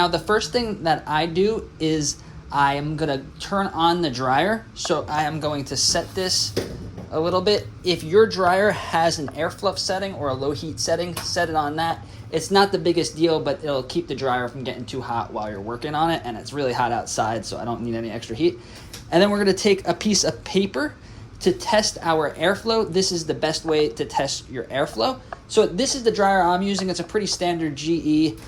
Now the first thing that I do is I am gonna turn on the dryer. So I am going to set this a little bit. If your dryer has an air fluff setting or a low heat setting, set it on that. It's not the biggest deal, but it'll keep the dryer from getting too hot while you're working on it, and it's really hot outside, so I don't need any extra heat. And then we're gonna take a piece of paper to test our airflow. This is the best way to test your airflow. So this is the dryer I'm using. It's a pretty standard GE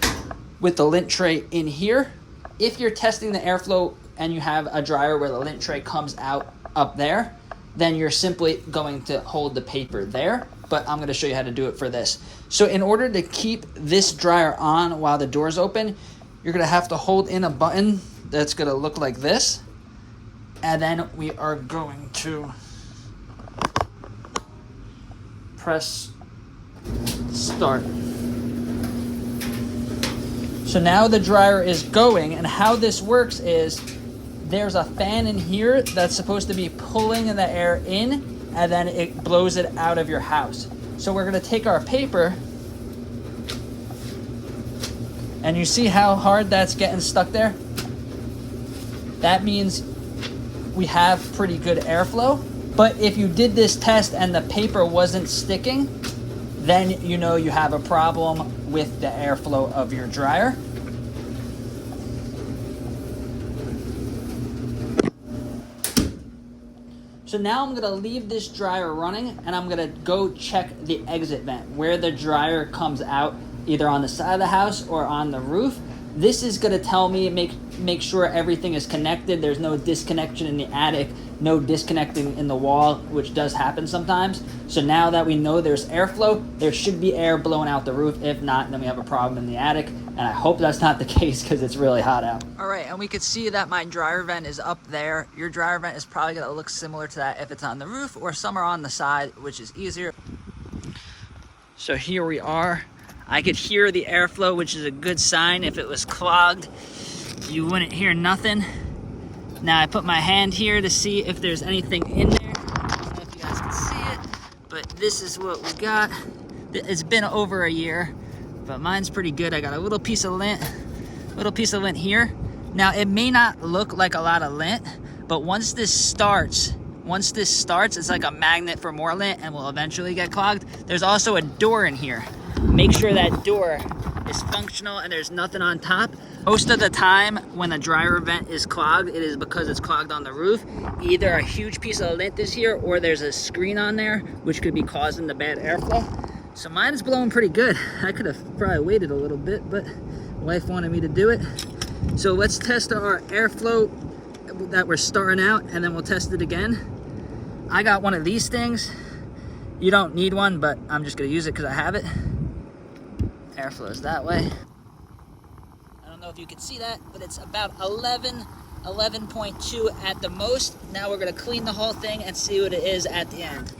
with the lint tray in here. If you're testing the airflow and you have a dryer where the lint tray comes out up there, then you're simply going to hold the paper there, but I'm gonna show you how to do it for this. So in order to keep this dryer on while the door's open, you're gonna have to hold in a button that's gonna look like this, and then we are going to press start. So now the dryer is going, and how this works is there's a fan in here that's supposed to be pulling the air in, and then it blows it out of your house. So we're gonna take our paper, and you see how hard that's getting stuck there? That means we have pretty good airflow. But if you did this test and the paper wasn't sticking, then you know you have a problem with the airflow of your dryer. So now I'm gonna leave this dryer running, and I'm gonna go check the exit vent where the dryer comes out, either on the side of the house or on the roof. This is gonna tell me, make sure everything is connected. There's no disconnection in the attic, no disconnecting in the wall, which does happen sometimes. So now that we know there's airflow, there should be air blowing out the roof. If not, then we have a problem in the attic. And I hope that's not the case because it's really hot out. All right, and we could see that my dryer vent is up there. Your dryer vent is probably gonna look similar to that if it's on the roof or somewhere on the side, which is easier. So here we are. I could hear the airflow, which is a good sign. If it was clogged, you wouldn't hear nothing. Now I put my hand here to see if there's anything in there. I don't know if you guys can see it, but this is what we got. It's been over a year, but mine's pretty good. I got a little piece of lint here. Now it may not look like a lot of lint, but once this starts, it's like a magnet for more lint and will eventually get clogged. There's also a door in here. Make sure that door is functional and there's nothing on top. Most of the time when a dryer vent is clogged, it is because it's clogged on the roof. Either a huge piece of lint is here or there's a screen on there, which could be causing the bad airflow. So mine's blowing pretty good. I could have probably waited a little bit, but wife wanted me to do it. So let's test our airflow that we're starting out, and then we'll test it again. I got one of these things. You don't need one, but I'm just gonna use it because I have it. Airflow is that way. I don't know if you can see that, but it's about 11.2 at the most. Now we're gonna clean the whole thing and see what it is at the end.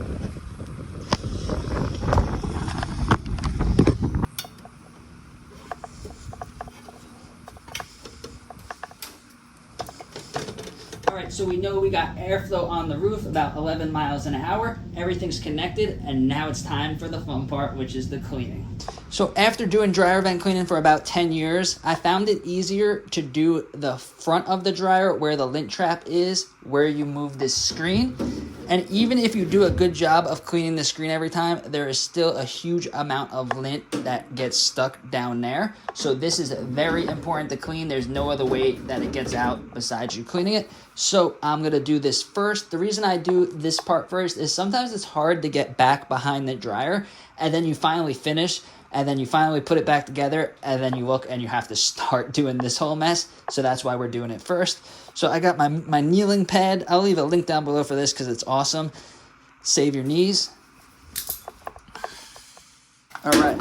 All right, so we know we got airflow on the roof, about 11 miles an hour. Everything's connected, and now it's time for the fun part, which is the cleaning. So after doing dryer vent cleaning for about 10 years, I found it easier to do the front of the dryer where the lint trap is, where you move this screen. And even if you do a good job of cleaning the screen every time, there is still a huge amount of lint that gets stuck down there. So this is very important to clean. There's no other way that it gets out besides you cleaning it. So I'm gonna do this first. The reason I do this part first is sometimes it's hard to get back behind the dryer, and then you finally finish, and then you finally put it back together, and then you look and you have to start doing this whole mess. So that's why we're doing it first. So I got my kneeling pad. I'll leave a link down below for this because it's awesome. Save your knees. All right.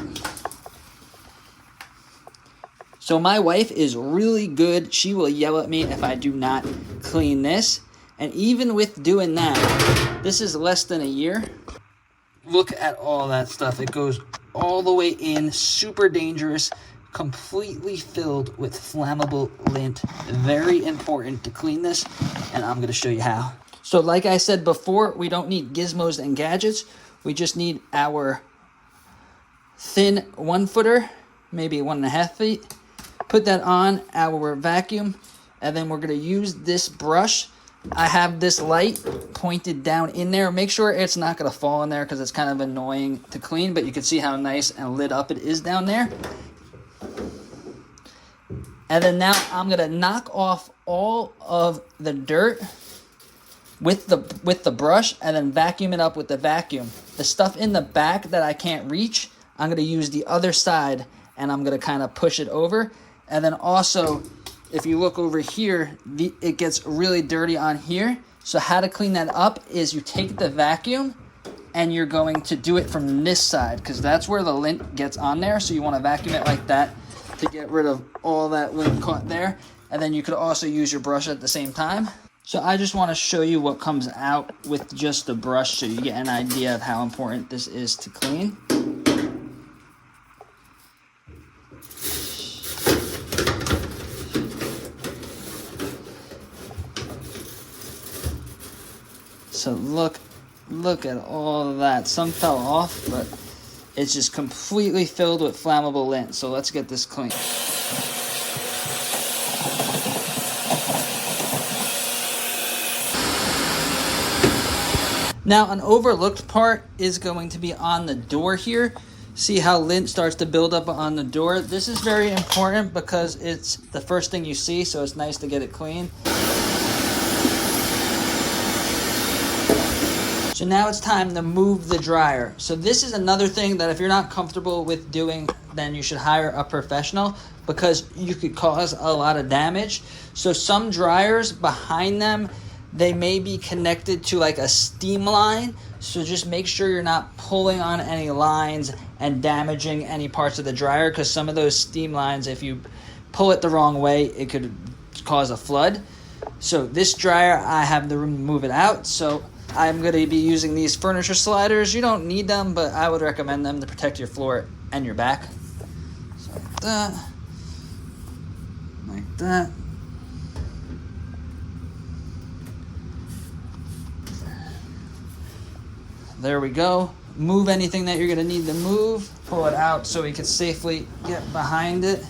So my wife is really good. She will yell at me if I do not clean this. And even with doing that, this is less than a year. Look at all that stuff. It goes all the way in, super dangerous, completely filled with flammable lint. Very important to clean this, and I'm going to show you how. So like I said before, we don't need gizmos and gadgets. We just need our thin 1 footer, maybe 1.5 feet, put that on our vacuum, and then we're going to use this brush. I have this light pointed down in there. Make sure it's not going to fall in there because it's kind of annoying to clean, but you can see how nice and lit up it is down there. And then now I'm going to knock off all of the dirt with the brush and then vacuum it up with the vacuum. The stuff in the back that I can't reach, I'm going to use the other side and I'm going to kind of push it over. And then also, if you look over here, it gets really dirty on here. So how to clean that up is you take the vacuum and you're going to do it from this side because that's where the lint gets on there. So you want to vacuum it like that to get rid of all that lint caught there. And then you could also use your brush at the same time. So I just want to show you what comes out with just the brush so you get an idea of how important this is to clean. So look at all of that. Some fell off, but it's just completely filled with flammable lint. So let's get this clean. Now, an overlooked part is going to be on the door here. See how lint starts to build up on the door? This is very important because it's the first thing you see, so it's nice to get it clean. So now it's time to move the dryer. So this is another thing that if you're not comfortable with doing, then you should hire a professional because you could cause a lot of damage. So some dryers behind them, they may be connected to like a steam line. So just make sure you're not pulling on any lines and damaging any parts of the dryer because some of those steam lines, if you pull it the wrong way, it could cause a flood. So this dryer, I have the room to move it out. So I'm going to be using these furniture sliders. You don't need them, but I would recommend them to protect your floor and your back. So like that. Like that. There we go. Move anything that you're going to need to move. Pull it out so we can safely get behind it.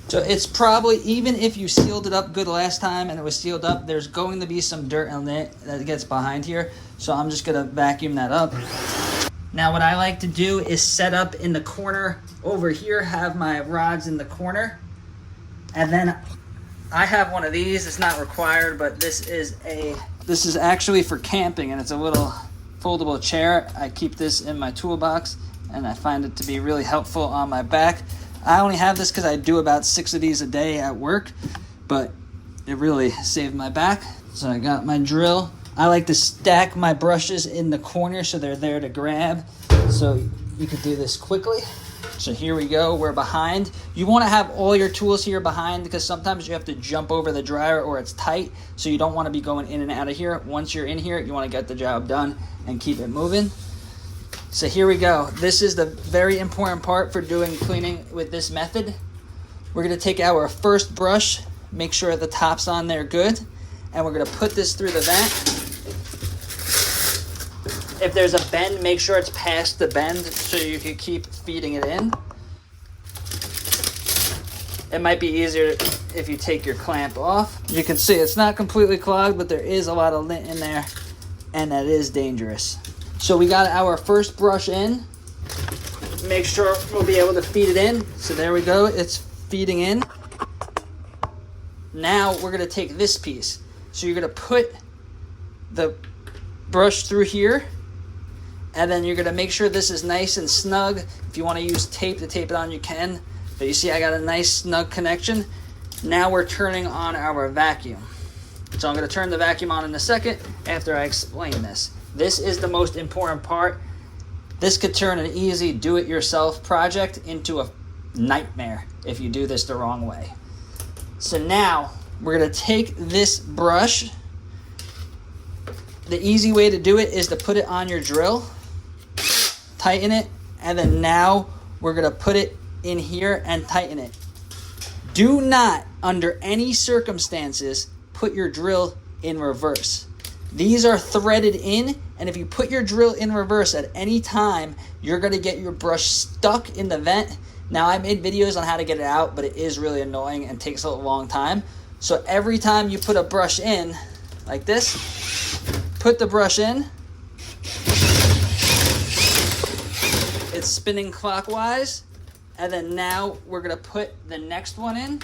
So it's probably, even if you sealed it up good last time and it was sealed up, there's going to be some dirt on it that gets behind here. So I'm just going to vacuum that up. Now what I like to do is set up in the corner over here, have my rods in the corner. And then I have one of these. It's not required, but this is actually for camping, and it's a little foldable chair. I keep this in my toolbox and I find it to be really helpful on my back. I only have this because I do about 6 of these a day at work, but it really saved my back. So I got my drill. I like to stack my brushes in the corner so they're there to grab, so you can do this quickly. So here we go, we're behind. You want to have all your tools here behind because sometimes you have to jump over the dryer or it's tight, so you don't want to be going in and out of here. Once you're in here, you want to get the job done and keep it moving. So here we go. This is the very important part for doing cleaning with this method. We're going to take our first brush, make sure the top's on there good, and we're going to put this through the vent. If there's a bend, make sure it's past the bend so you can keep feeding it in. It might be easier if you take your clamp off. You can see it's not completely clogged, but there is a lot of lint in there, and that is dangerous. So we got our first brush in. Make sure we'll be able to feed it in. So there we go, it's feeding in. Now we're gonna take this piece. So you're gonna put the brush through here, and then you're gonna make sure this is nice and snug. If you wanna use tape to tape it on, you can. But you see I got a nice snug connection. Now we're turning on our vacuum. So I'm gonna turn the vacuum on in a second after I explain this. This is the most important part. This could turn an easy do-it-yourself project into a nightmare if you do this the wrong way. So now we're going to take this brush. The easy way to do it is to put it on your drill, tighten it, and then now we're going to put it in here and tighten it. Do not, under any circumstances, put your drill in reverse. These are threaded in, and if you put your drill in reverse at any time, you're going to get your brush stuck in the vent Now, I made videos on how to get it out, but it is really annoying and takes a long time. So every time you put a brush in, like this, put the brush in, it's spinning clockwise, and then now we're gonna put the next one in.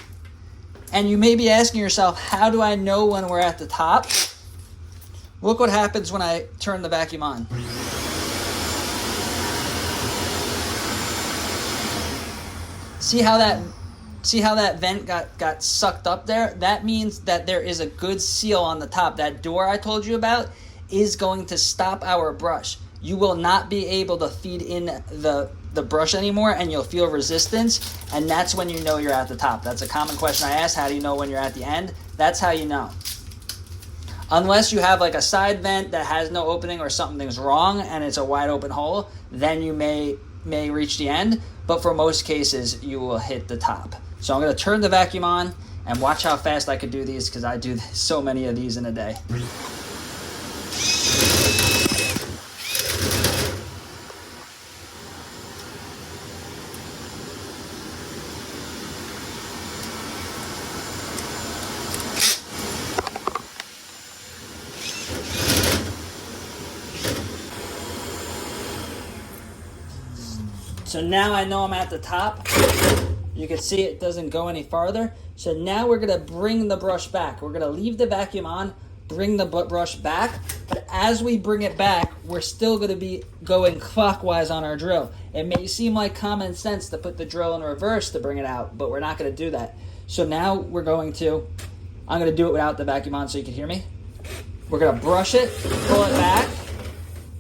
And you may be asking yourself, how do I know when we're at the top? Look what happens when I turn the vacuum on. See how that vent got sucked up there? That means that there is a good seal on the top. That door I told you about is going to stop our brush. You will not be able to feed in the brush anymore, and you'll feel resistance, and that's when you know you're at the top. That's a common question I ask. How do you know when you're at the end? That's how you know. Unless you have like a side vent that has no opening or something's wrong and it's a wide open hole, then you may reach the end. But for most cases, you will hit the top. So I'm going to turn the vacuum on and watch how fast I could do these, because I do so many of these in a day. So now I know I'm at the top. You can see it doesn't go any farther. So now we're gonna bring the brush back. We're gonna leave the vacuum on, bring the brush back. But as we bring it back, we're still gonna be going clockwise on our drill. It may seem like common sense to put the drill in reverse to bring it out, but we're not gonna do that. So now I'm gonna do it without the vacuum on so you can hear me. We're gonna brush it, pull it back,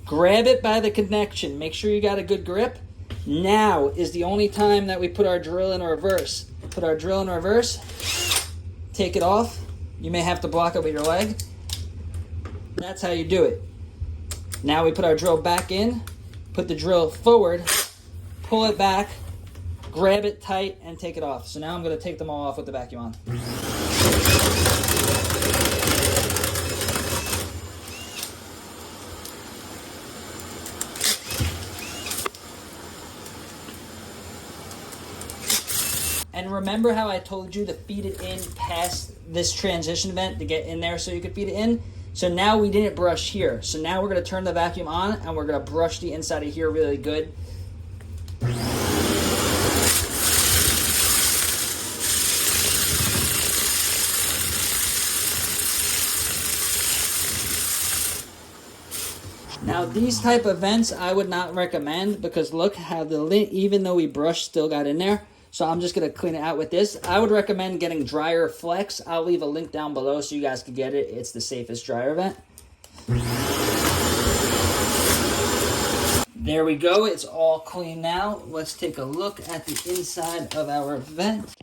grab it by the connection. Make sure you got a good grip. Now is the only time that we put our drill in reverse. Put our drill in reverse, take it off. You may have to block it with your leg. That's how you do it. Now we put our drill back in, put the drill forward, pull it back, grab it tight, and take it off. So now I'm going to take them all off with the vacuum on. And remember how I told you to feed it in past this transition vent to get in there so you could feed it in? So now we didn't brush here. So now we're going to turn the vacuum on and we're going to brush the inside of here really good. Now these type of vents I would not recommend, because look how the lint, even though we brushed, still got in there. So I'm just going to clean it out with this. I would recommend getting dryer flex. I'll leave a link down below so you guys can get it. It's the safest dryer vent. There we go. It's all clean now. Let's take a look at the inside of our vent.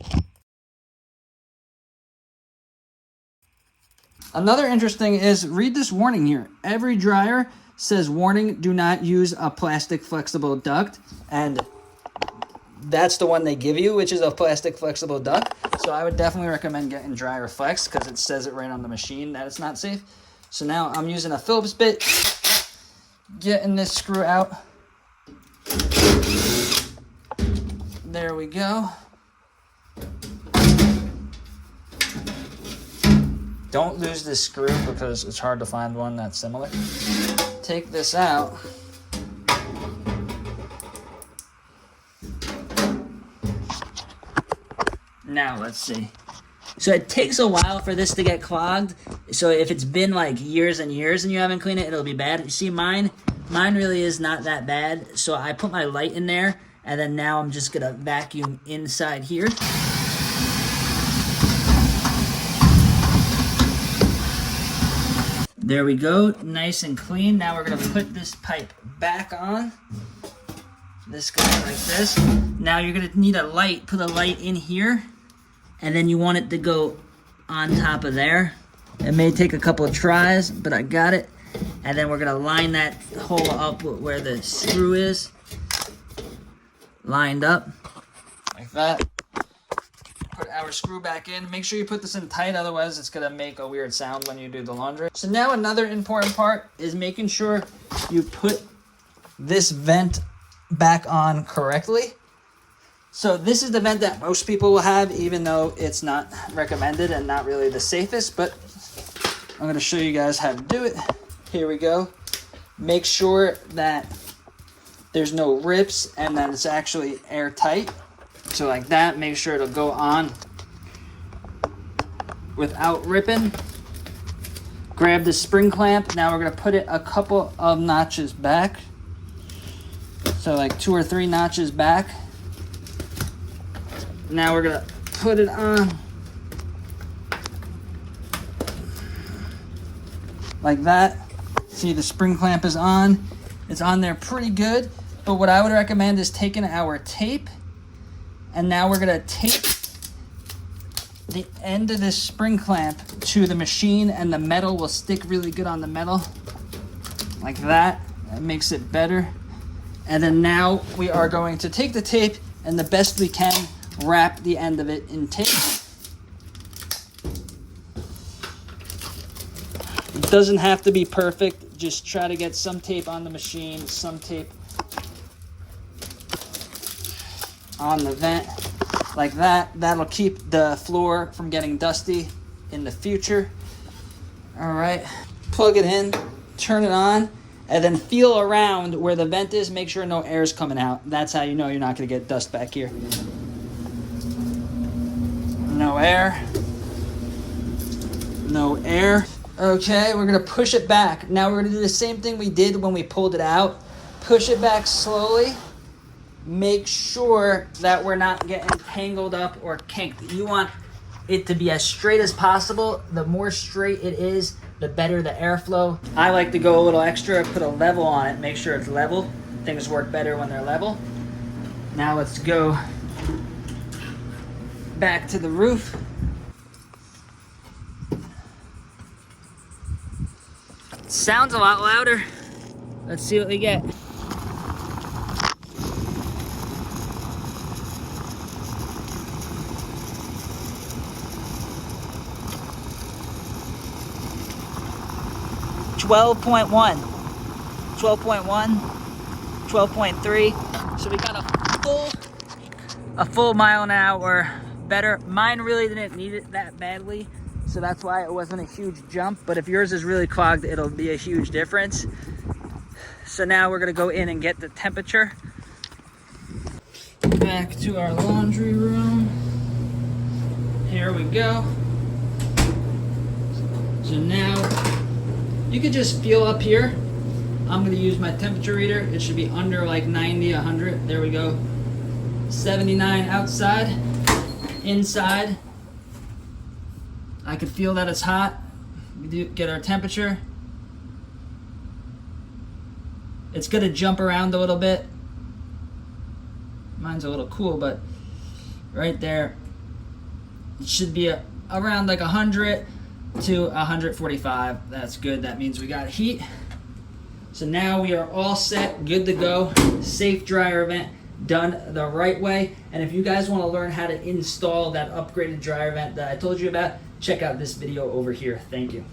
Another interesting is, read this warning here. Every dryer says, warning, do not use a plastic flexible duct. And that's the one they give you, which is a plastic flexible duct. So I would definitely recommend getting dryer flex, because it says it right on the machine that it's not safe. So now I'm using a Phillips bit, getting this screw out. There we go. Don't lose this screw, because it's hard to find one that's similar. Take this out. Now let's see. So it takes a while for this to get clogged. So if it's been like years and years and you haven't cleaned it, it'll be bad. You see, mine really is not that bad. So I put my light in there, and then now I'm just gonna vacuum inside here. There we go, nice and clean. Now we're gonna put this pipe back on. This goes like this. Now you're gonna need a light, put a light in here, and then you want it to go on top of there. It may take a couple of tries, but I got it. And then we're gonna line that hole up where the screw is. Lined up, like that. Put our screw back in. Make sure you put this in tight, otherwise it's gonna make a weird sound when you do the laundry. So now another important part is making sure you put this vent back on correctly. So this is the vent that most people will have, even though it's not recommended and not really the safest, but I'm going to show you guys how to do it. Here we go. Make sure that there's no rips and that it's actually airtight. So like that, make sure it'll go on without ripping. Grab the spring clamp. Now we're going to put it a couple of notches back. So like 2 or 3 notches back. Now we're going to put it on like that. See, the spring clamp is on. It's on there pretty good. But what I would recommend is taking our tape, and now we're going to tape the end of this spring clamp to the machine, and the metal will stick really good on the metal like that. That makes it better. And then now we are going to take the tape and the best we can wrap the end of it in tape. It doesn't have to be perfect. Just try to get some tape on the machine, some tape on the vent like that. That'll keep the floor from getting dusty in the future. All right, plug it in, turn it on, and then feel around where the vent is. Make sure no air is coming out. That's how you know you're not going to get dust back here. No air. No air. Okay, we're going to push it back. Now we're going to do the same thing we did when we pulled it out. Push it back slowly. Make sure that we're not getting tangled up or kinked. You want it to be as straight as possible. The more straight it is, the better the airflow. I like to go a little extra, put a level on it, make sure it's level. Things work better when they're level. Now let's go back to the roof. Sounds a lot louder. Let's see what we get. .1, 12.1, 12.3. So we got a full mile an hour better. Mine really didn't need it that badly, so that's why it wasn't a huge jump. But if yours is really clogged, it'll be a huge difference. So now we're gonna go in and get the temperature. Back to our laundry room. Here we go. So now you could just feel up here. I'm gonna use my temperature reader. It should be under like 90, 100. There we go. 79 outside. Inside, I could feel that it's hot. We do get our temperature. It's gonna jump around a little bit. Mine's a little cool, but right there, it should be around like 100 to 145. That's good. That means we got heat. So now we are all set, good to go. Safe dryer vent done the right way. And if you guys want to learn how to install that upgraded dryer vent that I told you about, check out this video over here. Thank you.